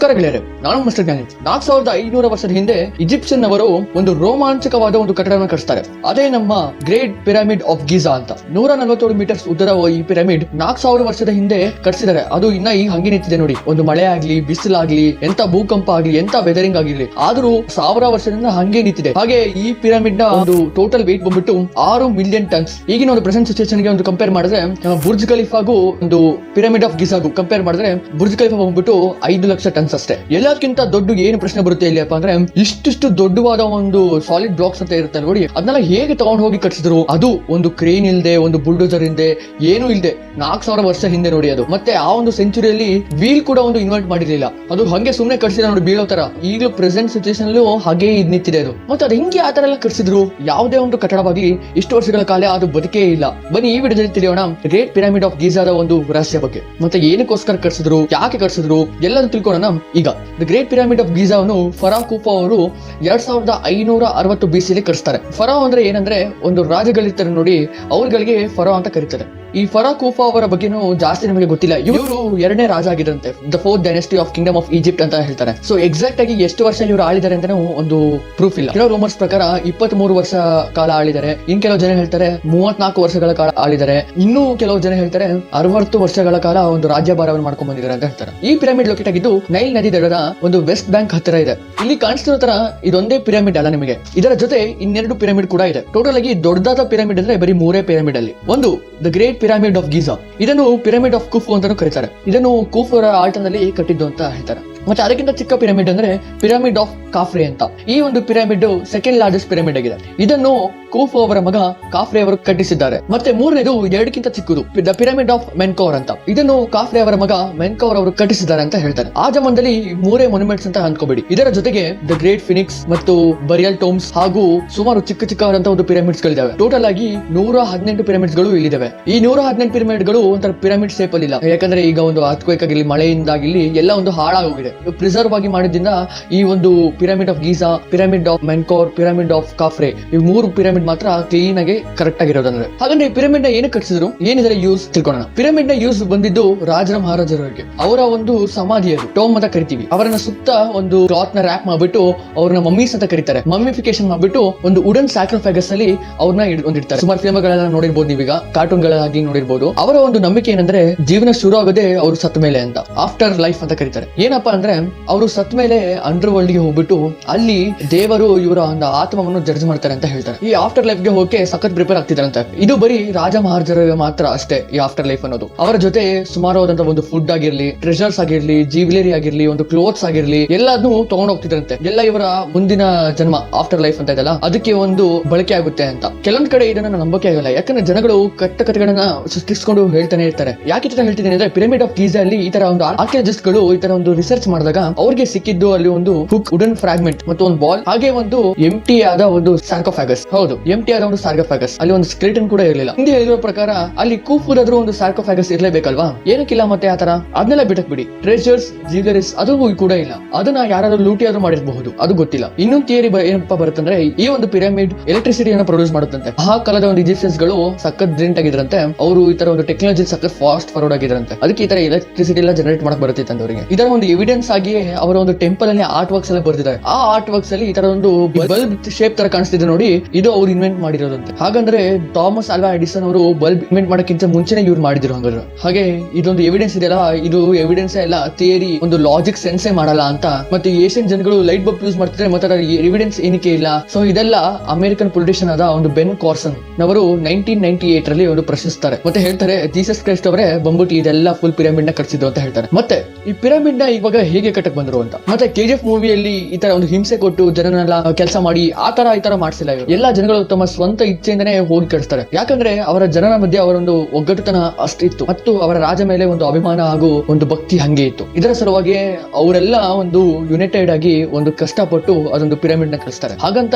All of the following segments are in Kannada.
ನಮಸ್ಕಾರ ಗೆಳೆಯರೆ, ನಾನು ಮಿಸ್ಟರ್ ಜ್ಞಾನಿ. 4500 ವರ್ಷದ ಹಿಂದೆ ಈಜಿಪ್ಷಿಯನ್ ಅವರು ಒಂದು ರೋಮಾಂಚಕವಾದ ಒಂದು ಕಟ್ಟಡವನ್ನು ಕಟ್ಟಿಸ್ತಾರೆ. ಅದೇ ನಮ್ಮ ಗ್ರೇಟ್ ಪಿರಮಿಡ್ ಆಫ್ ಗೀಜಾ ಅಂತ. 147 ಮೀಟರ್ಸ್ ಉದ್ದರ ಈ ಪಿರಮಿಡ್ 4000 ವರ್ಷದ ಹಿಂದೆ ಕಟ್ಟಿಸಿದ್ದಾರೆ. ಅದು ಇನ್ನ ಈಗ ಹಂಗೆ ನಿಂತಿದೆ ನೋಡಿ. ಒಂದು ಮಳೆ ಆಗ್ಲಿ, ಬಿಸಿಲಾಗ್ಲಿ, ಎಂತ ಭೂಕಂಪ ಆಗ್ಲಿ, ಎಂತ ವೆದರಿಂಗ್ ಆಗಿರ್ಲಿ, ಆದ್ರೂ 1000 ವರ್ಷದಿಂದ ಹಂಗೆ ನಿಂತಿದೆ. ಹಾಗೆ ಈ ಪಿರಮಿಡ್ ನ ಒಂದು ಟೋಟಲ್ ವೇಟ್ ಬಂದ್ಬಿಟ್ಟು 6 ಮಿಲಿಯನ್ ಟನ್ಸ್. ಈಗಿನ ಒಂದು ಪ್ರೆಸೆಂಟ್ ಸಿಚುಯೇಷನ್ ಗೆ ಒಂದು ಕಂಪೇರ್ ಮಾಡಿದ್ರೆ ಬುರ್ಜ್ ಖಲೀಫಾಗೂ ಒಂದು ಪಿರಮಿಡ್ ಆಫ್ ಗೀಜಾಗೂ ಕಂಪೇರ್ ಮಾಡಿದ್ರೆ ಬುರ್ಜ್ ಖಲೀಫಾ ಬಂದ್ಬಿಟ್ಟು 5 ಲಕ್ಷ ಟನ್ಸ್ ಅಷ್ಟೇ. ಎಲ್ಲದಕ್ಕಿಂತ ದೊಡ್ಡ ಏನು ಪ್ರಶ್ನೆ ಬರುತ್ತೆ ಇಲ್ಲಪ್ಪ ಅಂದ್ರೆ, ಇಷ್ಟಿಷ್ಟು ದೊಡ್ಡವಾದ ಒಂದು ಸಾಲಿಡ್ ಬ್ಲಾಕ್ಸ್ ಅಂತ ಇರುತ್ತೆ ನೋಡಿ, ಅದನ್ನೆಲ್ಲ ಹೇಗೆ ತಗೊಂಡು ಹೋಗಿ ಕಟ್ಸಿದ್ರು? ಅದು ಒಂದು ಕ್ರೇನ್ ಇಲ್ದೆ, ಒಂದು ಬುಲ್ಡೋಸರ್ ಇಲ್ದೆ, ಏನು ಇಲ್ದೆ 4000 ವರ್ಷ ಹಿಂದೆ ನೋಡಿ ಅದು. ಮತ್ತೆ ಆ ಒಂದು ಸೆಂಚುರಿಯಲ್ಲಿ ವೀಲ್ ಕೂಡ ಒಂದು ಇನ್ವೆಂಟ್ ಮಾಡಿರ್ಲಿಲ್ಲ. ಅದು ಹಂಗೆ ಸುಮ್ನೆ ಕಟ್ಸಿದ್ರೆ ನೋಡಿ ಬೀಳೋ ತರ. ಈಗಲೂ ಪ್ರೆಸೆಂಟ್ ಸಿಚುಯೇಷನ್ ಹಾಗೆ ನಿಂತಿದೆ ಅದು. ಮತ್ತೆ ಅದು ಹಿಂಗೆ ಆ ತರ ಎಲ್ಲ ಕಟ್ಸಿದ್ರು? ಯಾವುದೇ ಒಂದು ಕಟ್ಟಡವಾಗಿ ಇಷ್ಟು ವರ್ಷಗಳ ಕಾಲ ಅದು ಬದುಕೇ ಇಲ್ಲ. ಬನ್ನಿ ಈ ವಿಡಿಯೋದಲ್ಲಿ ತಿಳಿಯೋಣ ಗ್ರೇಟ್ ಪಿರಮಿಡ್ ಆಫ್ ಗೀಜಾದ ಒಂದು ರಹಸ್ಯ ಬಗ್ಗೆ, ಮತ್ತೆ ಏನಕ್ಕೋಸ್ಕರ ಕಟ್ಸಿದ್ರು, ಯಾಕೆ ಕಟ್ಸಿದ್ರು, ಎಲ್ಲದನ್ನು ತಿಳ್ಕೊಳ್ಳೋಣ ಈಗ. ದ ಗ್ರೇಟ್ ಪಿರಮಿಡ್ ಆಫ್ ಗೀಜಾವನ್ನು ಫರಾ ಕುಫಾ ಅವರು 2560 BC ಕಟ್ಸ್ತಾರೆ. ಫರಾ ಅಂದ್ರೆ ಏನಂದ್ರೆ, ಒಂದು ರಾಜಗಳಿರ್ತಾರೆ ನೋಡಿ, ಅವ್ರಗಳಿಗೆ ಫರಾ ಅಂತ ಕರೀತಾರೆ. ಈ ಫರಾ ಕುಫಾ ಅವರ ಬಗ್ಗೆನೂ ಜಾಸ್ತಿ ನಮಗೆ ಗೊತ್ತಿಲ್ಲ. ಇವರು 2ನೇ ರಾಜ ಆಗಿದ್ರಂತೆ, the 4th dynasty of kingdom of Egypt ಅಂತ ಹೇಳ್ತಾರೆ. ಸೊ ಎಕ್ಸಾಕ್ಟ್ ಆಗಿ ಎಷ್ಟು ವರ್ಷ ಇವರು ಆಳಿದ್ದಾರೆ ಅಂತ ಒಂದು ಪ್ರೂಫ್ ಇಲ್ಲ. ಕೆಲವು ರೂಮರ್ಸ್ ಪ್ರಕಾರ 23 ವರ್ಷ ಕಾಲ ಆಳಿದ್ದಾರೆ, ಇನ್ ಕೆಲವು ಜನ ಹೇಳ್ತಾರೆ 34 ವರ್ಷಗಳ ಕಾಲ ಆಳಿದ್ದಾರೆ, ಇನ್ನೂ ಕೆಲವು ಜನ ಹೇಳ್ತಾರೆ 60 ವರ್ಷಗಳ ಕಾಲ ಒಂದು ರಾಜ್ಯಭಾರವನ್ನು ಮಾಡ್ಕೊಂಡ್ ಬಂದಿದ್ದಾರೆ ಅಂತ ಹೇಳ್ತಾರೆ. ಈ ಪಿರಮಿಡ್ ಲೊಕೇಟ್ ಆಗಿದ್ದು ನೈಲ್ ನದಿ ದಡದ ಒಂದು ವೆಸ್ಟ್ ಬ್ಯಾಂಕ್ ಹತ್ತಿರ ಇದೆ. ಇಲ್ಲಿ ಕಾಣಿಸ್ತಿರೋ ತರ ಇದೊಂದೇ ಪಿರಮಿಡ್ ಅಲ್ಲ ನಿಮಗೆ, ಇದರ ಜೊತೆ ಇನ್ನೆರಡು ಪಿರಮಿಡ್ ಕೂಡ ಇದೆ. ಟೋಟಲ್ ಆಗಿ ದೊಡ್ಡದಾದ ಪಿರಮಿಡ್ ಅಂದ್ರೆ ಬರೀ 3 ಪಿರಮಿಡ್ ಅಲ್ಲಿ ಒಂದು the great pyramid of Giza. ಇದನ್ನು ಪಿರಮಿಡ್ ಆಫ್ ಕುಫು ಅಂತಾನೂ ಕರೀತಾರೆ. ಇದನ್ನು ಕುಫು ಆಲ್ಟನಲ್ಲಿ ಕಟ್ಟಿದ್ದು ಅಂತ ಹೇಳ್ತಾರೆ. ಮತ್ತೆ ಅದಕ್ಕಿಂತ ಚಿಕ್ಕ ಪಿರಮಿಡ್ ಅಂದ್ರೆ ಪಿರಮಿಡ್ ಆಫ್ ಕಾಫ್ರೆ ಅಂತ. ಈ ಒಂದು ಪಿರಮಿಡ್ ಸೆಕೆಂಡ್ ಲಾರ್ಜೆಸ್ಟ್ ಪಿರಮಿಡ್ ಆಗಿದೆ. ಇದನ್ನು ಕುಫು ಅವರ ಮಗ ಕಾಫ್ರೆ ಅವರು ಕಟ್ಟಿಸಿದ್ದಾರೆ. ಮತ್ತೆ ಮೂರನೇದು ಎರಡಕ್ಕಿಂತ ಚಿಕ್ಕದು, ದ ಪಿರಮಿಡ್ ಆಫ್ ಮೆನ್ಕೌರ್ ಅಂತ. ಇದನ್ನು ಕಾಫ್ರೆ ಅವರ ಮಗ ಮೆನ್ಕೌರ್ ಅವರು ಕಟ್ಟಿಸಿದ್ದಾರೆ ಅಂತ ಹೇಳ್ತಾರೆ. ಆ ಜಮಾನದಲ್ಲಿ 3 ಮಾನ್ಯುಮೆಂಟ್ಸ್ ಅಂತ ಅನ್ಕೋಬೇಡಿ. ಇದರ ಜೊತೆಗೆ ದ ಗ್ರೇಟ್ ಫಿನಿಕ್ಸ್ ಮತ್ತು ಬರಿಯಲ್ ಟೋಮ್ಸ್ ಹಾಗೂ ಸುಮಾರು ಚಿಕ್ಕವಾದಂತಹ ಒಂದು ಪಿರಮಿಡ್ಸ್ ಗಳಿದಾವೆ. ಟೋಟಲ್ ಆಗಿ 118 ಪಿರಮಿಡ್ಸ್ ಗಳು ಇಲ್ಲಿದ್ದಾವೆ. ಈ 118 ಪಿರಮಿಡ್ ಗಳು ಒಂಥರ ಪಿರಮಿಡ್ ಶೇಪ್ ಅಲ್ಲಿ ಇಲ್ಲ. ಯಾಕಂದ್ರೆ ಈಗ ಒಂದು ಅರ್ಥಕ್ವೇಕ್ ಆಗಿರ್ಲಿ, ಮಳೆಯಿಂದಾಗಿರ್ಲಿ ಎಲ್ಲ ಒಂದು ಹಾಳಾಗೋಗಿದೆ. ಪ್ರಿಸರ್ವ್ ಆಗಿ ಮಾಡಿದ್ರಿಂದ ಈ ಒಂದು pyramid of Giza, pyramid of Menkaure, pyramid of Khafre, ಈ 3 ಪಿರಮಿಡ್ ಮಾತ್ರ ಕ್ಲೀನ್ ಆಗಿ ಕರೆಕ್ಟ್ ಆಗಿರೋದಂದ್ರೆ. ಹಾಗಂದ್ರೆ ಈ ಪಿರಮಿಡ್ ನ ಏನಕ್ಕೆ ಕಟ್ಟಿಸಿದ್ರು, ಏನಿದೆ ಯೂಸ್ ತಿಳ್ಕೊಳ್ಳೋಣ. ಪಿರಮಿಡ್ ನ ಯೂಸ್ ಬಂದಿದ್ದು ರಾಜರ ಮಹಾರಾಜರಿಗೆ. ಅವರ ಒಂದು ಸಮಾಧಿ ಅದು ಟೋಮ್ ಅಂತ ಕರಿತೀವಿ. ಅವರನ್ನ ಸುತ್ತ ಒಂದು ಕ್ಲಾತ್ ನ ರ್ಯಾಪ್ ಮಾಡ್ಬಿಟ್ಟು ಅವ್ರನ್ನ ಮಮ್ಮೀಸ್ ಅಂತ ಕರೀತಾರೆ. ಮಮ್ಮಿಫಿಕೇಶನ್ ಮಾಡ್ಬಿಟ್ಟು ಒಂದು ವುಡನ್ ಸ್ಯಾಕ್ರಿಫೈಸ್ ಅಲ್ಲಿ ಅವ್ರನ್ನ ಒಂದಿರ್ತಾರೆ. ಸುಮಾರು ಫಿಲ್ಮ್ ಗಳನ್ನ ನೋಡಿರ್ಬೋದು, ನೀವೀಗ ಕಾರ್ಟೂನ್ ಗಳಾಗಿ ನೋಡಿರ್ಬೋದು. ಅವರ ಒಂದು ನಂಬಿಕೆ ಏನಂದ್ರೆ, ಜೀವನ ಶುರು ಆಗೋದೇ ಅವರು ಸತ್ತ ಮೇಲೆ ಅಂತ. ಆಫ್ಟರ್ ಲೈಫ್ ಅಂತ ಕರೀತಾರೆ. ಏನಪ್ಪಾ ಅಂದ್ರೆ, ಅವರು ಸತ್ ಮೇಲೆ ಅಂಡರ್ ವರ್ಲ್ಡ್ ಗೆ ಹೋಗ್ಬಿಟ್ಟು ಅಲ್ಲಿ ದೇವರು ಇವರ ಒಂದು ಆತ್ಮವನ್ನು ಜಡ್ಜ್ ಮಾಡ್ತಾರೆ ಅಂತ ಹೇಳ್ತಾರೆ. ಈ ಆಫ್ಟರ್ ಲೈಫ್ ಗೆ ಹೋಗಕ್ಕೆ ಸಖತ್ ಪ್ರಿಪೇರ್ ಆಗ್ತಿದಾರಂತೆ. ಇದು ಬರೀ ರಾಜ ಮಹಾರಾಜರಿಗೆ ಮಾತ್ರ ಅಷ್ಟೇ ಈ ಆಫ್ಟರ್ ಲೈಫ್ ಅನ್ನೋದು. ಅವರ ಜೊತೆ ಸುಮಾರಾದಂತಹ ಒಂದು ಫುಡ್ ಆಗಿರ್ಲಿ, ಟ್ರೆಷರ್ಸ್ ಆಗಿರ್ಲಿ, ಜ್ಯುವೆಲರಿ ಆಗಿರ್ಲಿ, ಒಂದು ಕ್ಲೋತ್ಸ್ ಆಗಿರ್ಲಿ, ಎಲ್ಲಾದ್ನೂ ತಗೊಂಡ್ ಹೋಗ್ತಿದ್ರಂತೆ. ಎಲ್ಲ ಇವರ ಮುಂದಿನ ಜನ್ಮ ಆಫ್ಟರ್ ಲೈಫ್ ಅಂತ ಇದೆಲ್ಲ, ಅದಕ್ಕೆ ಒಂದು ಬಳಕೆ ಆಗುತ್ತೆ ಅಂತ. ಕೆಲವೊಂದ್ ಕಡೆ ಇದನ್ನ ನಂಬಕೆ ಆಗಲ್ಲ, ಯಾಕಂದ್ರೆ ಜನಗಳು ಕಥೆಗಳನ್ನ ಸೃಷ್ಟಿಸ್ಕೊಂಡು ಹೇಳ್ತಾನೆ ಇರ್ತಾರೆ. ಯಾಕೆ ತರ ಹೇಳ್ತಿದ್ದೀನಿ ಅಂದ್ರೆ, ಪಿರಮಿಡ್ ಆಫ್ ಗೀಜಾ ಅಲ್ಲಿ ಈ ತರ ಒಂದು ಆರ್ಕಿಯಾಲಜಿಸ್ಟ್ ಗಳು ಈ ತರ ಒಂದು ರಿಸರ್ಚ್ ಮಾಡಿದಾಗ ಅವ್ರಿಗೆ ಸಿಕ್ಕಿದ್ದು ಅಲ್ಲಿ ಒಂದು ಹುಕ್, ವುಡನ್ ಫ್ರಾಗ್ಮೆಂಟ್ ಮತ್ತು ಒಂದು ಬಾಲ್, ಹಾಗೆ ಒಂದು ಎಂಟಿ ಆದ ಒಂದು ಸಾರ್ಕೋಫಾಗಸ್. ಹೌದು, ಎಂಟಿ ಆದ ಒಂದು ಸಾರ್ಕೋಫಾಗಸ್. ಅಲ್ಲಿ ಒಂದು ಸ್ಕೆಲಿಟನ್ ಕೂಡ ಇರಲಿಲ್ಲ. ಹಿಂದೆ ಹೇಳಿರೋ ಪ್ರಕಾರ ಅಲ್ಲಿ ಕೂಫುದಾದ್ರೂ ಒಂದು ಸಾರ್ಕೋಫಾಗಸ್ ಇರ್ಲೇಬೇಕಲ್ವಾ? ಏನಕ್ಕಿಲ್ಲ ಮತ್ತೆ ಆತರ? ಅದನ್ನೆಲ್ಲ ಬಿಡಕ್ ಬಿಡಿ. ಟ್ರೆಜರ್ಸ್, ಜ್ಯುವೆಲರೀಸ್ ಅದು ಕೂಡ ಇಲ್ಲ. ಅದನ್ನ ಯಾರಾದ್ರೂ ಲೂಟಿಯಾದ್ರೂ ಮಾಡಿರಬಹುದು, ಅದು ಗೊತ್ತಿಲ್ಲ. ಇನ್ನೊಂದು ಥಿಯರಿ ಏನಪ್ಪಾ ಬರುತ್ತಂದ್ರೆ, ಈ ಒಂದು ಪಿರಮಿಡ್ ಎಲೆಕ್ಟ್ರಿಸಿಟಿಯನ್ನು ಪ್ರೊಡ್ಯೂಸ್ ಮಾಡುತ್ತಂತೆ. ಆ ಕಾಲದ ಒಂದು ಈಜಿಪ್ಷಿಯನ್ಸ್ ಗಳು ಸಖತ್ ಬ್ರಿಲಿಯಂಟ್ ಆಗಿದ್ರಂತೆ. ಅವರು ಈ ತರ ಒಂದು ಟೆಕ್ನಾಲಜಿ ಸಖತ್ ಫಾಸ್ಟ್ ಫಾರ್ವರ್ಡ್ ಆಗಿದ್ರಂತೆ. ಅದಕ್ಕೆ ಈ ತರ ಎಲೆಕ್ಟ್ರಿಸಿಟಿ ಎಲ್ಲ ಜನರೇಟ್ ಮಾಡಕ್ ಬರುತ್ತೆ ಅವರಿಗೆ. ಇದರ ಒಂದು ಎವಿಡೆನ್ಸ್ ಆಗಿ ಅವರ ಒಂದು ಟೆಂಪಲ್ ಅಲ್ಲಿ ಆರ್ಟ್ ವರ್ಕ್ಸ್ ಎಲ್ಲ ಬರ್ತಿದ್ದಾರೆ. ಆ ಆರ್ಟ್ ವರ್ಕ್ಸ್ ಅಲ್ಲಿ ಈ ತರ ಒಂದು ಬಲ್ಬ್ ಶೇಪ್ ತರ ಕಾಣಿಸ್ತಿದೆ ನೋಡಿ, ಇದು ಅವ್ರು ಇನ್ವೆಂಟ್ ಮಾಡಿರೋದಂತೆ. ಹಾಗಂದ್ರೆ ಥಾಮಸ್ ಆಲ್ವಾ ಎಡಿಸನ್ ಅವರು ಬಲ್ಬ್ ಇನ್ವೆಂಟ್ ಮಾಡಕ್ಕಿಂತ ಮುಂಚೆನೆ ಇವ್ರು ಮಾಡಿದ್ರು ಹಂಗಾದ್ರೆ. ಹಾಗೆ ಇದೊಂದು ಎವಿಡೆನ್ಸ್ ಇದೆಯಲ್ಲ, ಇದು ಎವಿಡೆನ್ಸ್ ಎಲ್ಲ ಥಿಯರಿ, ಒಂದು ಲಾಜಿಕ್ ಸೆನ್ಸೇ ಮಾಡಲ್ಲ ಅಂತ. ಮತ್ತೆ ಏಷ್ಯನ್ ಜನಗಳು ಲೈಟ್ ಬಲ್ಬ್ ಯೂಸ್ ಮಾಡ್ತಿದ್ರೆ ಮತ್ತೆ ಅದರ ಎವಿಡೆನ್ಸ್ ಏನಕ್ಕೆ ಇಲ್ಲ? ಸೊ ಇದೆಲ್ಲ ಅಮೆರಿಕನ್ ಪೊಲಿಟಿಷಿಯನ್ ಆದ ಒಂದು ಬೆನ್ ಕಾರ್ಸನ್ ನವರು 1998 ರಲ್ಲಿ ಒಂದು ಪ್ರಶ್ನಿಸ್ತಾರೆ. ಮತ್ತೆ ಹೇಳ್ತಾರೆ, ಜೀಸಸ್ ಕ್ರೈಸ್ಟ್ ಅವರೇ ಬಂದ್ಬಿಟ್ಟು ಇದೆಲ್ಲ ಫುಲ್ ಪಿರಮಿಡ್ ನ ಕಟ್ಟಿಸಿದ್ದು ಅಂತ ಹೇಳ್ತಾರೆ. ಮತ್ತೆ ಈ ಪಿರಮಿಡ್ ನ ಇವಾಗ ಹೇಗೆ ಕಟ್ಟಕ್ ಬಂದ್ರು ಅಂತ. ಮತ್ತೆ KGF ಮೂವಿಯಲ್ಲಿ ಈ ತರ ಒಂದು ಹಿಂಸೆ ಕೊಟ್ಟು ಜನರನ್ನೆಲ್ಲ ಕೆಲಸ ಮಾಡಿ ಈ ತರ ಮಾಡಿಸಿಲ್ಲ. ಎಲ್ಲಾ ಜನಗಳು ತಮ್ಮ ಸ್ವಂತ ಇಚ್ಛೆಯಿಂದನೇ ಹೋಗಿ ಕಳಿಸ್ತಾರೆ. ಯಾಕಂದ್ರೆ ಅವರ ಜನರ ಮಧ್ಯೆ ಅವರೊಂದು ಒಗ್ಗಟ್ಟುತನ ಅಷ್ಟಿತ್ತು, ಮತ್ತು ಅವರ ರಾಜ ಮೇಲೆ ಒಂದು ಅಭಿಮಾನ ಹಾಗೂ ಒಂದು ಭಕ್ತಿ ಹಂಗೆ ಇತ್ತು. ಇದರ ಸಲುವಾಗಿ ಅವರೆಲ್ಲ ಒಂದು ಯುನೈಟೆಡ್ ಆಗಿ ಒಂದು ಕಷ್ಟಪಟ್ಟು ಅದೊಂದು ಪಿರಮಿಡ್ ನ ಕಳಿಸ್ತಾರೆ. ಹಾಗಂತ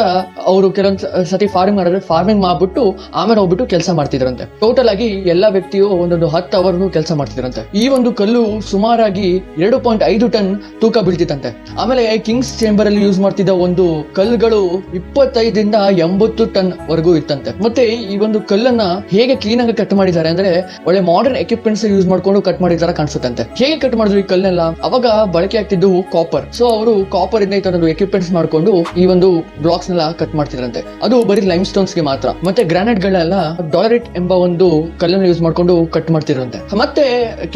ಅವರು ಕೆಲವೊಂದ್ ಸತಿ ಫಾರ್ಮಿಂಗ್ ಮಾಡ್ಬಿಟ್ಟು ಆಮೇಲೆ ಹೋಗ್ಬಿಟ್ಟು ಕೆಲಸ ಮಾಡ್ತಿದ್ರಂತೆ. ಟೋಟಲ್ ಆಗಿ ಎಲ್ಲಾ ವ್ಯಕ್ತಿಯು ಒಂದೊಂದು 10 ಅವರ್ ಕೆಲಸ ಮಾಡ್ತಿದ್ರಂತೆ. ಈ ಒಂದು ಕಲ್ಲು ಸುಮಾರಾಗಿ 2.5 ಟನ್ ತೂಕ ಬೀಳ್ತಿತ್ತಂತೆ. ಆಮೇಲೆ ಕಿಂಗ್ಸ್ ಚೇಂಬರ್ ಅಲ್ಲಿ ಯೂಸ್ ಮಾಡ್ತಿದ್ದ ಒಂದು ಕಲ್ಲುಗಳು 25 ರಿಂದ 80 ಟನ್ ವರೆಗೂ ಇತ್ತಂತೆ. ಮತ್ತೆ ಈ ಒಂದು ಕಲ್ಲನ್ನ ಹೇಗೆ ಕ್ಲೀನ್ ಆಗಿ ಕಟ್ ಮಾಡಿದ್ದಾರೆ ಅಂದ್ರೆ ಒಳ್ಳೆ ಮಾಡರ್ನ್ ಎಕ್ವಿಪ್ಮೆಂಟ್ಸ್ ಯೂಸ್ ಮಾಡ್ಕೊಂಡು ಕಟ್ ಮಾಡಿದಾರ ಕಾಣಿಸುತ್ತಂತೆ. ಹೇಗೆ ಕಟ್ ಮಾಡಿದ್ರು ಈ ಕಲ್ಲನ್ನೆಲ್ಲ? ಅವಾಗ ಬಳಕೆ ಆಗ್ತಿದ್ದು ಕಾಪರ್. ಸೊ ಅವರು ಕಾಪರ್ ಇಂದ ಈ ತರದ್ದು ಎಕ್ವಿಪ್ಮೆಂಟ್ಸ್ ಮಾಡ್ಕೊಂಡು ಈ ಒಂದು ಬ್ಲಾಕ್ಸ್ ನೆಲ್ಲ ಕಟ್ ಮಾಡ್ತಿದ್ರಂತೆ. ಅದು ಬರೀ ಲೈಮ್ ಸ್ಟೋನ್ಸ್ ಗೆ ಮಾತ್ರ. ಮತ್ತೆ ಗ್ರಾನೈಟ್ ಗಳೆಲ್ಲ ಡಾಲರೈಟ್ ಎಂಬ ಒಂದು ಕಲ್ಲನ್ನು ಯೂಸ್ ಮಾಡ್ಕೊಂಡು ಕಟ್ ಮಾಡ್ತಿರಂತೆ. ಮತ್ತೆ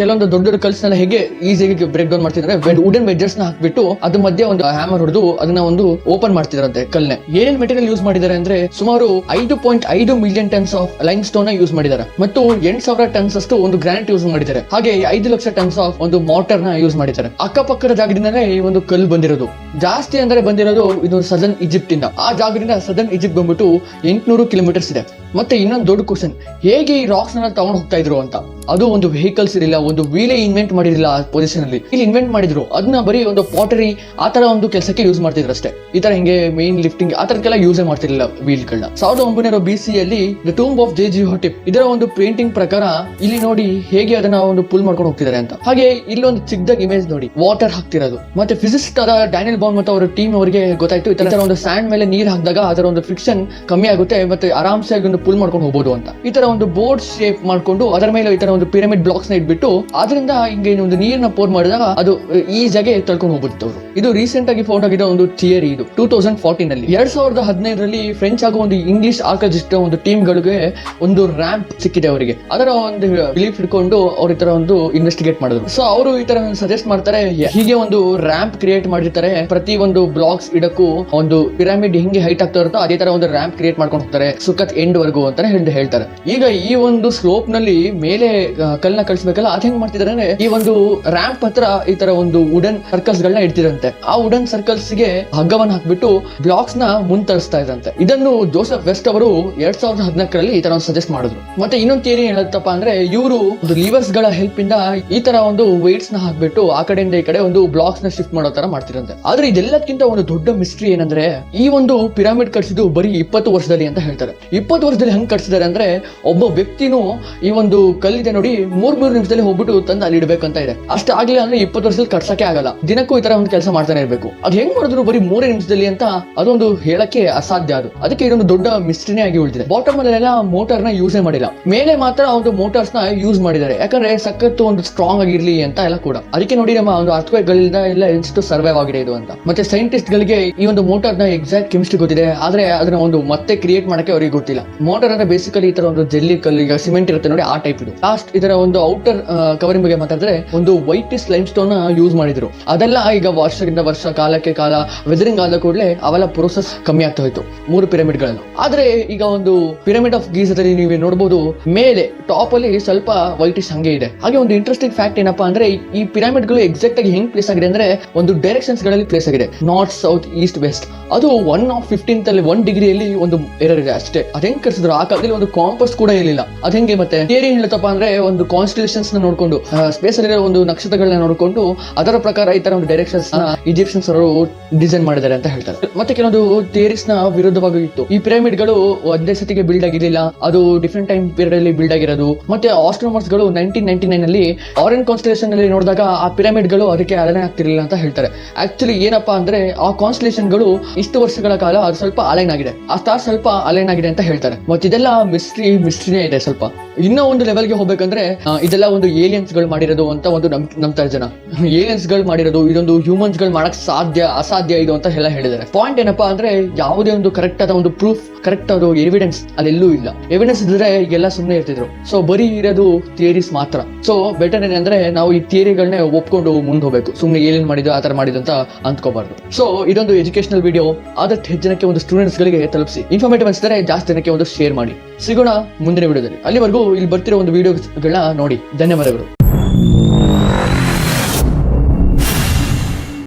ಕೆಲವೊಂದು ದೊಡ್ಡ ದೊಡ್ಡ ಕಲ್ಸ್ನೆಲ್ಲ ಹೇಗೆ ಈಸಿಯಾಗಿ ಬ್ರೇಕ್ ಡೌನ್ ಮಾಡ್ತಿದ್ರೆ ವುಡನ್ ವೆಡ್ಜರ್ಸ್ ನ ಹಾಕ್ಬಿಟ್ಟು ಅದ್ರ ಮಧ್ಯೆ ಒಂದು ಹ್ಯಾಮರ್ ಹೊಡೆದು ಅದನ್ನ ಒಂದು ಓಪನ್ ಮಾಡ್ತಿದ್ರಂತೆ ಕಲ್ನೆ. ಏನೇನ್ ಮೆಟೀರಿಯಲ್ ಯೂಸ್ ಮಾಡಿದ್ದಾರೆ ಅಂದ್ರೆ ಸುಮಾರು 5.5 million tons of lime stone use ಮಾಡಿದ್ದಾರೆ ಮತ್ತು 8,000 ಟನ್ಸ್ ಅಷ್ಟು ಒಂದು ಗ್ರಾನೈಟ್ ಯೂಸ್ ಮಾಡಿದ್ದಾರೆ. ಹಾಗೆ 5 ಲಕ್ಷ ಟನ್ಸ್ ಆಫ್ ಒಂದು ಮೋಟರ್ ನ ಯೂಸ್ ಮಾಡಿದ್ದಾರೆ. ಅಕ್ಕಪಕ್ಕದ ಜಾಗದಿಂದಲೇ ಈ ಒಂದು ಕಲ್ಲು ಬಂದಿರೋದು. ಜಾಸ್ತಿ ಅಂದ್ರೆ ಬಂದಿರೋದು ಇದು ಸದರ್ನ್ ಈಜಿಪ್ಟ್ ಇಂದ. ಆ ಜಾಗದಿಂದ ಸದರ್ನ್ ಈಜಿಪ್ಟ್ ಬಂದ್ಬಿಟ್ಟು 800 ಕಿಲೋಮೀಟರ್ಸ್ ಇದೆ. ಮತ್ತೆ ಇನ್ನೊಂದು ದೊಡ್ಡ ಕ್ವಶನ್, ಹೇಗೆ ಈ ರಾಕ್ಸ್ ನ ತಗೊಂಡು ಹೋಗ್ತಾ ಇದ್ರು ಅಂತ. ಅದು ಒಂದು ವೆಹಿಕಲ್ಸ್ ಇರಲಿಲ್ಲ, ಒಂದು ವೀಲೇ ಇನ್ವೆಂಟ್ ಮಾಡಿರಲಿಲ್ಲ ಆ ಪೊಸಿಷನ್ ಅಲ್ಲಿ. ಇಲ್ಲಿ ಇನ್ವೆಂಟ್ ಮಾಡಿದ್ರು ಅದನ್ನ ಬರೀ ಒಂದು ಪಾಟರಿ ಆ ತರ ಒಂದು ಕೆಲಸಕ್ಕೆ ಯೂಸ್ ಮಾಡ್ತಿದ್ರು ಅಷ್ಟೇ. ಈ ತರ ಹಿಂಗೆ ಮೇನ್ ಲಿಫ್ಟಿಂಗ್ ಆ ತರಕ್ಕೆಲ್ಲ ಯೂಸ್ ಮಾಡ್ತಿರ್ಲಿಲ್ಲ ವೀಲ್ ಗಳನ್ನ. 1900 BC ಯಲ್ಲಿ ದ ಟೂಂಬ್ ಆಫ್ ಜೆಜಿಹೋಟೆಪ್ ಇದರ ಒಂದು ಪೇಂಟಿಂಗ್ ಪ್ರಕಾರ ಇಲ್ಲಿ ನೋಡಿ ಹೇಗೆ ಅದನ್ನ ಒಂದು ಪುಲ್ ಮಾಡ್ಕೊಂಡು ಹೋಗ್ತಿದ್ದಾರೆ ಅಂತ. ಹಾಗೆ ಇಲ್ಲೊಂದು ಚಿಕ್ಕದಾಗ ಇಮೇಜ್ ನೋಡಿ ವಾಟರ್ ಹಾಕ್ತಿರೋದು. ಮತ್ತೆ ಫಿಸಿಸಿಸ್ಟ್ ಆದ ಡ್ಯಾನಿಯಲ್ ಬೌನ್ ಮತ್ತು ಅವರ ಟೀಮ್ ಅವರಿಗೆ ಗೊತ್ತಾಯ್ತು ಈ ತರ ಒಂದು ಸ್ಯಾಂಡ್ ಮೇಲೆ ನೀರ್ ಹಾಕಿದಾಗ ಅದರ ಒಂದು ಫ್ರಿಕ್ಷನ್ ಕಮ್ಮಿ ಆಗುತ್ತೆ ಮತ್ತೆ ಆರಾಮ್ಸೆ ಒಂದು ಪುಲ್ ಮಾಡ್ಕೊಂಡು ಹೋಗಬಹುದು ಅಂತ. ಈ ತರ ಒಂದು ಬೋರ್ಡ್ ಶೇಪ್ ಮಾಡ್ಕೊಂಡು ಅದರ ಮೇಲೆ ಈ ತರ ಒಂದು ಪಿರಮಿಡ್ ಬ್ಲಾಕ್ಸ್ ನ ಇಟ್ಬಿಟ್ಟು ಅದರಿಂದ ಹಿಂಗೆ ಒಂದು ನೀರನ್ನ ಪೋರ್ ಮಾಡಿದಾಗ ಅದು ಈಸಿಯಾಗಿ ತಳ್ಕೊಂಡು ಹೋಗ್ಬಿಟ್ಟು ಅವರು. ಇದು ರೀಸೆಂಟ್ ಆಗಿ ಫೌಂಡ್ ಆಗಿದ್ದ ಒಂದು ಥಿಯರಿ. ಇದು 2014 ನಲ್ಲಿ 2015ರಲ್ಲಿ ಫ್ರೆಂಚ್ ಹಾಗೂ ಒಂದು ಇಂಗ್ಲಿಷ್ ಆರ್ಕಿಯಾಲಜಿಸ್ಟ್ ಒಂದು ಟೀಮ್ ಗಳಿಗೆ ಒಂದು ರ್ಯಾಂಪ್ ಸಿಕ್ಕಿದೆ ಅವರಿಗೆ. ಅದರ ಒಂದು ಬಿಲೀಫ್ ಇಟ್ಕೊಂಡು ಅವ್ರ ಈ ತರ ಒಂದು ಇನ್ವೆಸ್ಟಿಗೇಟ್ ಮಾಡಿದ್ರು. ಸೊ ಅವರು ಈ ತರ ಸಜೆಸ್ಟ್ ಮಾಡ್ತಾರೆ ಹೀಗೆ ಒಂದು ರ್ಯಾಂಪ್ ಕ್ರಿಯೇಟ್ ಮಾಡಿರ್ತಾರೆ. ಪ್ರತಿ ಒಂದು ಬ್ಲಾಕ್ಸ್ ಇಡಕ್ಕೂ ಒಂದು ಪಿರಮಿಡ್ ಹಿಂಗೆ ಹೈಟ್ ಆಗ್ತಾ ಇರುತ್ತೋ ಅದೇ ತರ ಒಂದು ರ್ಯಾಂಪ್ ಕ್ರಿಯೇಟ್ ಮಾಡ್ಕೊಂಡು ಹೋಗ್ತಾರೆ ಸುಖತ್ ಎಂಡ್ ವರೆಗೂ ಅಂತಾನೆ ಹೇಳ್ತಾರೆ. ಈಗ ಈ ಒಂದು ಸ್ಲೋಪ್ ನಲ್ಲಿ ಮೇಲೆ ಕಲ್ನ ಕಳಿಸ್ಬೇಕಲ್ಲ, ಅದ್ ಹೆಂಗ್ ಮಾಡ್ತಿದ್ದಾರೆ ಅಂದ್ರೆ ಈ ಒಂದು ರ್ಯಾಂಪ್ ಹತ್ರ ಈ ತರ ಒಂದು ವುಡನ್ ಸರ್ಕಲ್ಸ್ ಗಳನ್ನ ಇಡ್ತಿರಂತೆ. ಆ ವುಡನ್ ಸರ್ಕಲ್ಸ್ ಗೆ ಹಗ್ಗವನ್ನ ಹಾಕ್ಬಿಟ್ಟು ಬ್ಲಾಕ್ಸ್ ನ ಮುಂತರಿಸ್ತಾ ಇದ್ರಂತೆ. ಇದನ್ನು ಜೋಸೆಫ್ ವೆಸ್ಟ್ ಅವರು 2014ರಲ್ಲಿ ಈ ತರ ಒಂದು ಸಜೆಸ್ಟ್ ಮಾಡಿದ್ರು. ಮತ್ತೆ ಇನ್ನೊಂದು ಥಿಯರಿ ಹೇಳುತ್ತಪ್ಪ ಅಂದ್ರೆ ಇವರು ಒಂದು ಲೀವರ್ಸ್ ಗಳ ಹೆಲ್ಪ್ ಇಂದ ಈ ತರ ಒಂದು ವೇಟ್ಸ್ ನ ಹಾಕ್ಬಿಟ್ಟು ಆ ಕಡೆಯಿಂದ ಈ ಕಡೆ ಒಂದು ಬ್ಲಾಕ್ಸ್ ನ ಶಿಫ್ಟ್ ಮಾಡೋ ತರ ಮಾಡ್ತಿರಂತೆ. ಆದ್ರೆ ಇದೆಲ್ಲಕ್ಕಿಂತ ಒಂದು ದೊಡ್ಡ ಮಿಸ್ಟ್ರಿ ಏನಂದ್ರೆ ಈ ಒಂದು ಪಿರಮಿಡ್ ಕಟ್ಸಿದ್ದು ಬರೀ 20 ವರ್ಷದಲ್ಲಿ ಅಂತ ಹೇಳ್ತಾರೆ. 20 ವರ್ಷದಲ್ಲಿ ಹೆಂಗ್ ಕಟ್ಸಿದ್ದಾರೆ ಅಂದ್ರೆ ಒಬ್ಬ ವ್ಯಕ್ತಿನೂ ಈ ಒಂದು ಕಲ್ಲಿದೆ ನೋಡಿ 3 ನಿಮಿಷದಲ್ಲಿ ಹೋಗ್ಬಿಟ್ಟು ತಂದು ಅಲ್ಲಿ ಇಡ್ಬೇಕಂತ ಇದೆ. ಅಷ್ಟ ಆಗ್ಲಿಲ್ಲ ಅಂದ್ರೆ 20 ವರ್ಷದಲ್ಲಿ ಕಟ್ಸಕ್ಕೆ ಆಗಲ್ಲ. ದಿನಕ್ಕೂ ಈ ತರ ಒಂದು ಕೆಲಸ ಮಾಡ್ತಾನೆ ಇರ್ಬೇಕು. ಅದ್ ಹೆಂಗ್ ಮಾಡಿದ್ರು ಬರೀ 3 ನಿಮಿಷದಲ್ಲಿ ಅಂತ ಅದೊಂದು ಹೇಳಕ್ಕೆ ಅಸಾಧ್ಯ. ಅದು ಅದಕ್ಕೆ ಇದೊಂದು ದೊಡ್ಡ ಮಿಸ್ಟ್ರಿನೇ ಆಗಿ ಉಳಿದಿದೆ. ಬಾಟಮ್ ಅಲ್ಲೆಲ್ಲ ಮೋಟಾರ್ ನ ಯೂಸೇ ಮಾಡಿಲ್ಲ, ಮೇಲೆ ಮಾತ್ರ ಒಂದು ಮೋಟಾರ್ಸ್ ನ ಯೂಸ್ ಮಾಡಿದ್ದಾರೆ. ಯಾಕಂದ್ರೆ ಸಖತ್ತು ಒಂದು ಸ್ಟ್ರಾಂಗ್ ಆಗಿರ್ಲಿ ಅಂತ ಎಲ್ಲ ಕೂಡ. ಅದಕ್ಕೆ ನೋಡಿ ನಮ್ಮ ಒಂದು ಅರ್ಥಕ್ವೇಕ್ ಗಳಿಂದ ಎಲ್ಲ ಎಷ್ಟು ಸರ್ವೈವ್ ಆಗಿದೆ ಇದು ಅಂತ. ಮತ್ತೆ ಸೈಂಟಿಸ್ಟ್ ಗಳಿಗೆ ಈ ಒಂದು ಮೋಟಾರ್ ನ ಎಕ್ಸಾಕ್ಟ್ ಕೆಮಿಸ್ಟ್ರಿ ಗೊತ್ತಿದೆ, ಆದ್ರೆ ಅದನ್ನ ಒಂದು ಮತ್ತೆ ಕ್ರಿಯೇಟ್ ಮಾಡಕ್ಕೆ ಅವರಿಗೆ ಗೊತ್ತಿಲ್ಲ. ಮೋಟಾರ್ ಅಂದ್ರೆ ಬೇಸಿಕಲಿ ಈ ತರ ಒಂದು ಜೆಲ್ಲಿ ಕಲ್ಲು, ಈಗ ಸಿಮೆಂಟ್ ಇರುತ್ತೆ ನೋಡಿ ಆ ಟೈಪ್ ಇದು. ಲಾಸ್ಟ್ ಇದರ ಒಂದು ಔಟರ್ ಕವರಿಂಗ್ ಬಗ್ಗೆ ಮಾತಾಡಿದ್ರೆ ಒಂದು ವೈಟಿಸ್ ಲೈಮ್ ಸ್ಟೋನ್ ಯೂಸ್ ಮಾಡಿದ್ರು. ಅದೆಲ್ಲ ಈಗ ವರ್ಷದಿಂದ ವರ್ಷ ಕಾಲಕ್ಕೆ ಕಾಲ ವೆದರಿಂಗ್ ಆದ ಕೂಡಲೇ ಅವೆಲ್ಲ ಪ್ರೋಸೆಸ್ ಕಮ್ಮಿ ಆಗ್ತಾ ಹೋಯ್ತು 3 ಪಿರಮಿಡ್ ಗಳನ್ನು. ಆದ್ರೆ ಈಗ ಒಂದು ಪಿರಮಿಡ್ ಆಫ್ ಗೀಜಾದಲ್ಲಿ ನೀವು ನೋಡಬಹುದು ಮೇಲೆ ಟಾಪ್ ಅಲ್ಲಿ ಸ್ವಲ್ಪ ವೈಟಿಶ್ ಹಂಗೆ ಇದೆ. ಹಾಗೆ ಒಂದು ಇಂಟ್ರೆಸ್ಟಿಂಗ್ ಫ್ಯಾಕ್ಟ್ ಏನಪ್ಪಾ ಅಂದ್ರೆ ಈ ಪಿರಮಿಡ್ ಗಳು ಎಕ್ಸಾಕ್ಟ್ ಆಗಿ ಹೆಂಗ್ ಪ್ಲೇಸ್ ಆಗಿದೆ ಅಂದ್ರೆ ಒಂದು ಡೈರೆಕ್ಷನ್ಸ್ ಗಳಲ್ಲಿ ಪ್ಲೇಸ್ ಆಗಿದೆ. North, south, east, west. ಅದು 1/15 ಅಲ್ಲಿ 1 ಡಿಗ್ರಿಯಲ್ಲಿ ಒಂದು ಎರರ್ ಇದೆ ಅಷ್ಟೇ. ಅದ್ ಹೆಂಗ್ ಕಟ್ಸಿದ್ರು? ಆ ಕಾಲದಲ್ಲಿ ಒಂದು ಕಾಂಪಸ್ ಕೂಡ ಇರಲಿಲ್ಲ. ಅದ್ ಹೆಂಗೆ ಮತ್ತೆ ಥಿಯರಿ ಹೇಳುತ್ತಪ್ಪ ಅಂದ್ರೆ ಒಂದು ಕಾನ್ಸ್ಟಲೇಷನ್ಸ್ ನ ನೋಡ್ಕೊಂಡು ಸ್ಪೇಸ್ ಅಲ್ಲಿ ಒಂದು ನಕ್ಷತ್ರಗಳನ್ನ ನೋಡ್ಕೊಂಡು ಅದರ ಪ್ರಕಾರ ಈ ತರ ಒಂದು ಡೈರೆಕ್ಷನ್ಸ್ ಈಜಿಪ್ಷಿಯನ್ಸ್ ಅವರು ಡಿಸೈನ್ ಮಾಡಿದ್ದಾರೆ ಅಂತ ಹೇಳ್ತಾರೆ. ಮತ್ತೆ ಕೆಲವೊಂದು ಥಿಯರೀಸ್ ನ ವಿರುದ್ಧವಾಗಿ ಇತ್ತು. ಈ ಪಿರಮಿಡ್ ಗಳು ಒಂದೇ ಸತಿಗೆ ಬಿಲ್ಡ್ ಆಗಿರ್ಲಿಲ್ಲ, ಅದು ಡಿಫ್ರೆಂಟ್ ಟೈಮ್ ಪೀರಿಯಡ್ ಅಲ್ಲಿ ಬಿಲ್ಡ್ ಆಗಿರೋದು. ಮತ್ತೆ ಆಸ್ಟ್ರೋನಮರ್ಸ್ ಗಳು 1999 ಅಲ್ಲಿ ಆರೆಂಜ್ ಕಾನ್ಸ್ಟಲೇಷನ್ ಅಲ್ಲಿ ನೋಡಿದಾಗ ಆ ಪಿರಮಿಡ್ ಗಳು ಅದಕ್ಕೆ ಅಲೈನ್ ಆಗ್ತಿರ್ಲಿಲ್ಲ ಅಂತ ಹೇಳ್ತಾರೆ. ಆಕ್ಚುಲಿ ಏನಪ್ಪಾ ಅಂದ್ರೆ ಆ ಕಾನ್ಸ್ಟಲೇಷನ್ ಗಳು ಇಷ್ಟು ವರ್ಷಗಳ ಕಾಲ ಅದು ಸ್ವಲ್ಪ ಅಲೈನ್ ಆಗಿದೆ, ಆ ಸ್ಟಾರ್ ಸ್ವಲ್ಪ ಅಲೈನ್ ಆಗಿದೆ ಅಂತ ಹೇಳ್ತಾರೆ. ಮತ್ತೆ ಇದೆಲ್ಲ ಮಿಸ್ಟ್ರಿನೇ ಇದೆ ಸ್ವಲ್ಪ. ಇನ್ನೂ ಒಂದು ಲೆವೆಲ್ಗೆ ಹೋಗ್ಬೇಕಂದ್ರೆ ಇದೆಲ್ಲ ಒಂದು ಏಲಿಯನ್ಸ್ ಗಳು ಮಾಡಿರೋದು ಅಂತ ಒಂದು ನಂಬ್ತಾರೆ ಜನ. ಏಲಿಯನ್ಸ್ ಗಳು ಮಾಡಿರೋದು, ಇದೊಂದು ಹ್ಯೂಮನ್ಸ್ ಗಳು ಮಾಡಕ್ ಅಸಾಧ್ಯ ಇದು ಅಂತ ಎಲ್ಲ ಹೇಳಿದ್ದಾರೆ. ಪಾಯಿಂಟ್ ಏನಪ್ಪಾ ಅಂದ್ರೆ ಯಾವುದೇ ಒಂದು ಕರೆಕ್ಟ್ ಆದ ಒಂದು ಪ್ರೂಫ್, ಕರೆಕ್ಟ್ ಆದ ಎವಿಡೆನ್ಸ್ ಅಲ್ಲೆಲ್ಲೂ ಇಲ್ಲ. ಎವಿಡೆನ್ಸ್ ಇದ್ರೆ ಈಗೆಲ್ಲ ಸುಮ್ಮನೆ ಇರ್ತಿದ್ರು. ಸೊ ಬರೀ ಇರೋದು ಥಿಯರೀಸ್ ಮಾತ್ರ. ಸೊ ಬೆಟರ್ ಏನಂದ್ರೆ ನಾವು ಈ ಥಿಯರಿಗಳನ್ನೇ ಒಪ್ಕೊಂಡು ಮುಂದೆ ಹೋಗ್ಬೇಕು. ಸುಮ್ಮನೆ ಏನೇನ್ ಮಾಡಿದ್ದು ಆ ತರ ಮಾಡಿದ್ದು ಅಂತ ಅಂದ್ಕೋಬಾರ್ದು. ಸೊ ಇದೊಂದು ಎಜುಕೇಶನಲ್ ವಿಡಿಯೋ. ಆದಷ್ಟು ಹೆಚ್ಚು ಜನಕ್ಕೆ ಒಂದು ಸ್ಟೂಡೆಂಟ್ಸ್ ಗಳಿಗೆ ತಲುಪಿಸಿ. ಇನ್ಫಾರ್ಮೇಟಿವ್ ಅನ್ಸಿದ್ರೆ ಜಾಸ್ತಿ ಜನಕ್ಕೆ ಒಂದು ಶೇರ್ ಮಾಡಿ. ಸಿಗೋಣ ಮುಂದಿನ ವಿಡಿಯೋದಲ್ಲಿ. ಅಲ್ಲಿವರೆಗೂ ಇಲ್ಲಿ ಬರ್ತಿರೋ ಒಂದು ವಿಡಿಯೋಗಳನ್ನ ನೋಡಿ. ಧನ್ಯವಾದಗಳು.